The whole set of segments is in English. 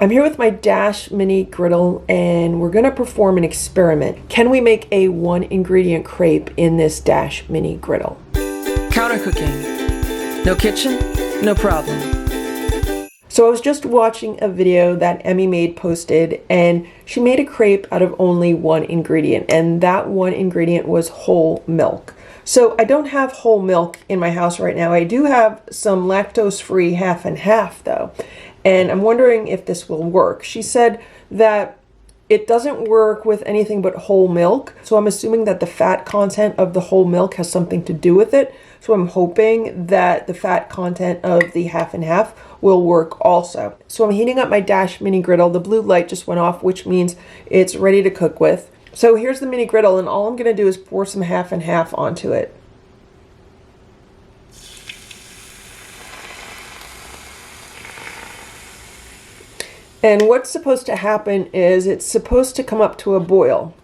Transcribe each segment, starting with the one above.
I'm here with my Dash mini griddle and we're going to perform an experiment. Can we make a 1-ingredient crepe in this Dash mini griddle? Counter cooking. No kitchen, no problem. So I was just watching a video that Emmy Made posted and she made a crepe out of only 1 ingredient, and that 1 ingredient was whole milk. So I don't have whole milk in my house right now. I do have some lactose-free half and half though, and I'm wondering if this will work. She said that it doesn't work with anything but whole milk, so I'm assuming that the fat content of the whole milk has something to do with it. So I'm hoping that the fat content of the half and half will work also. So I'm heating up my Dash mini griddle. The blue light just went off, which means it's ready to cook with. So here's the mini griddle, and all I'm going to do is pour some half and half onto it. And what's supposed to happen is it's supposed to come up to a boil.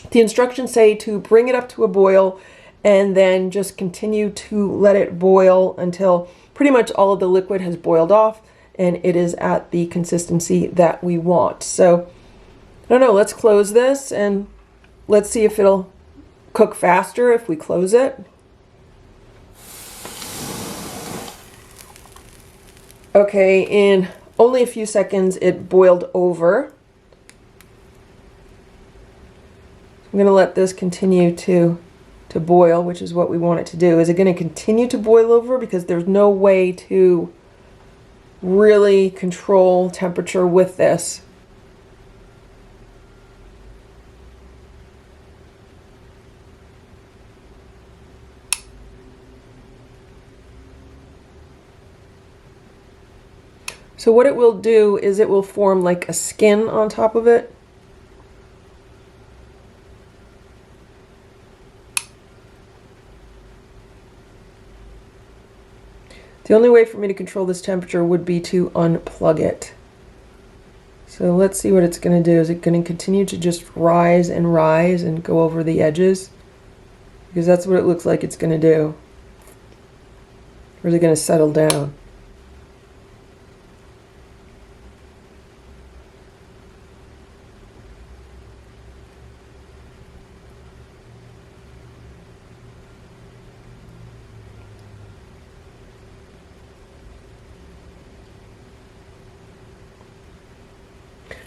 The instructions say to bring it up to a boil and then just continue to let it boil until pretty much all of the liquid has boiled off and it is at the consistency that we want. So I don't know, let's close this and let's see if it'll cook faster if we close it. Okay, in only a few seconds it boiled over. I'm going to let this continue to boil, which is what we want it to do. Is it going to continue to boil over? Because there's no way to really control temperature with this. So what it will do is it will form like a skin on top of it. The only way for me to control this temperature would be to unplug it. So let's see what it's going to do. Is it going to continue to just rise and go over the edges? Because that's what it looks like it's going to do. Or is it going to settle down?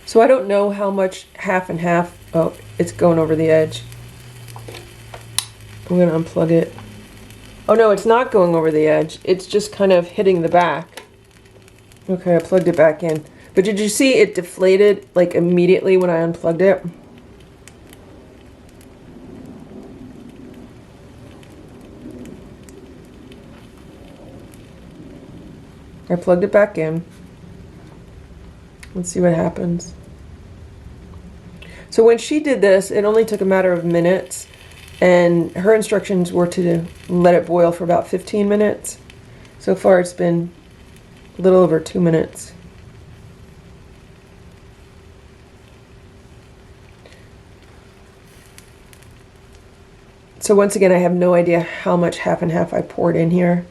So I don't know how much half and half. Oh, it's going over the edge. I'm going to unplug it. Oh no, it's not going over the edge. It's just kind of hitting the back. Okay, I plugged it back in. But did you see it deflated like immediately when I unplugged it? I plugged it back in. Let's see what happens. So when she did this, it only took a matter of minutes, and her instructions were to let it boil for about 15 minutes. So far it's been a little over 2 minutes. So once again, I have no idea how much half and half I poured in here.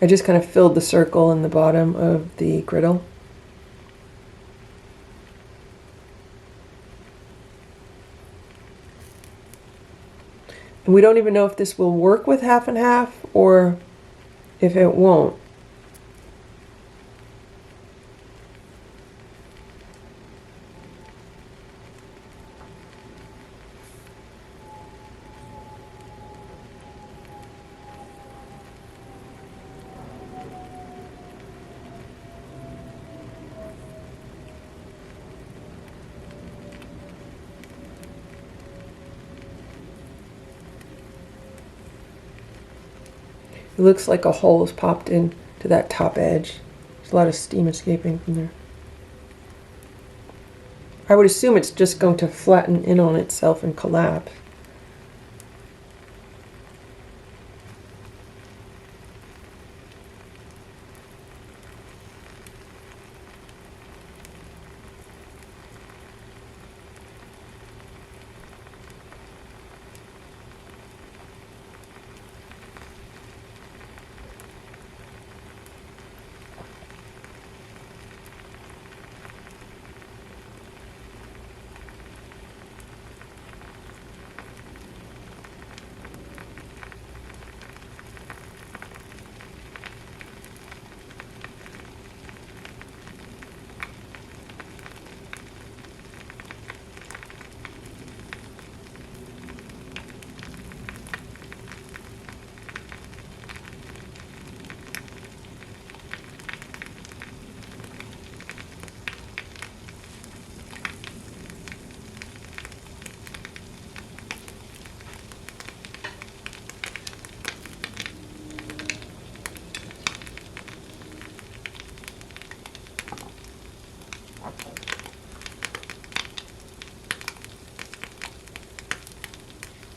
I just kind of filled the circle in the bottom of the griddle. And we don't even know if this will work with half and half or if it won't. It looks like a hole has popped in to that top edge. There's a lot of steam escaping from there. I would assume it's just going to flatten in on itself and collapse.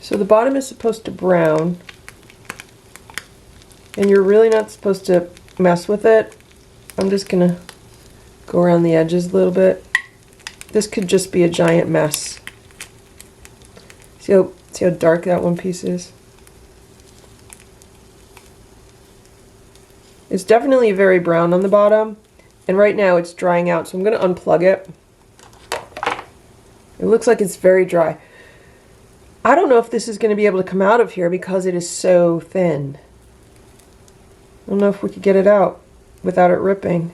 So the bottom is supposed to brown, and you're really not supposed to mess with it. I'm just gonna go around the edges a little bit. This could just be a giant mess. See how dark that one piece is? It's definitely very brown on the bottom, and right now it's drying out, so I'm going to unplug it. It looks like it's very dry. I don't know if this is going to be able to come out of here because it is so thin. I don't know if we could get it out without it ripping.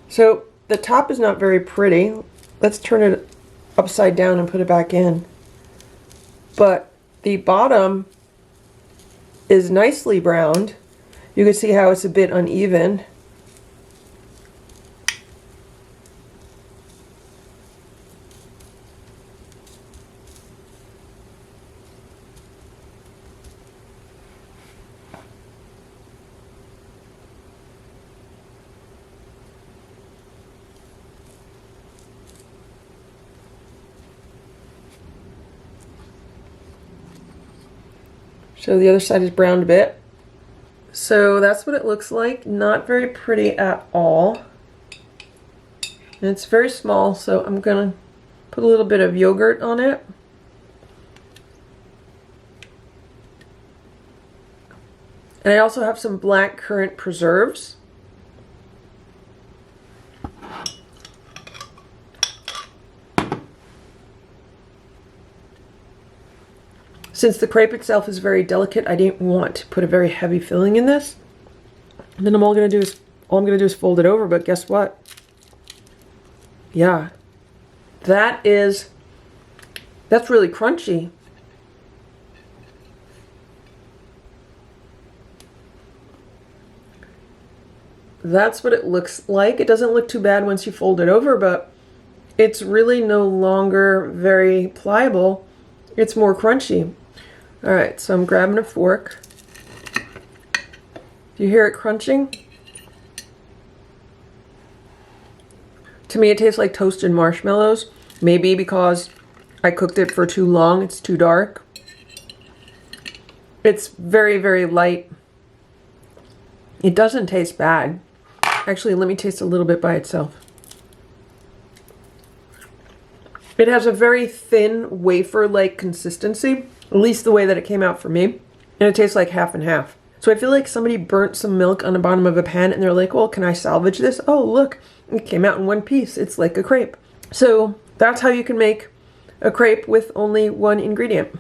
So the top is not very pretty. Let's turn it upside down and put it back in. But the bottom is nicely browned. You can see how it's a bit uneven. So the other side is browned a bit. So that's what it looks like. Not very pretty at all. And it's very small, so I'm gonna put a little bit of yogurt on it. And I also have some black currant preserves. Since the crepe itself is very delicate, I didn't want to put a very heavy filling in this. And then all I'm gonna do is fold it over, but guess what? Yeah. That's really crunchy. That's what it looks like. It doesn't look too bad once you fold it over, but it's really no longer very pliable. It's more crunchy. All right, so I'm grabbing a fork. Do you hear it crunching? To me, it tastes like toasted marshmallows. Maybe because I cooked it for too long, it's too dark. It's very, very light. It doesn't taste bad. Actually, let me taste a little bit by itself. It has a very thin wafer-like consistency, at least the way that it came out for me. And it tastes like half and half. So I feel like somebody burnt some milk on the bottom of a pan and they're like, well, can I salvage this? Oh, look, it came out in one piece. It's like a crepe. So that's how you can make a crepe with only one ingredient.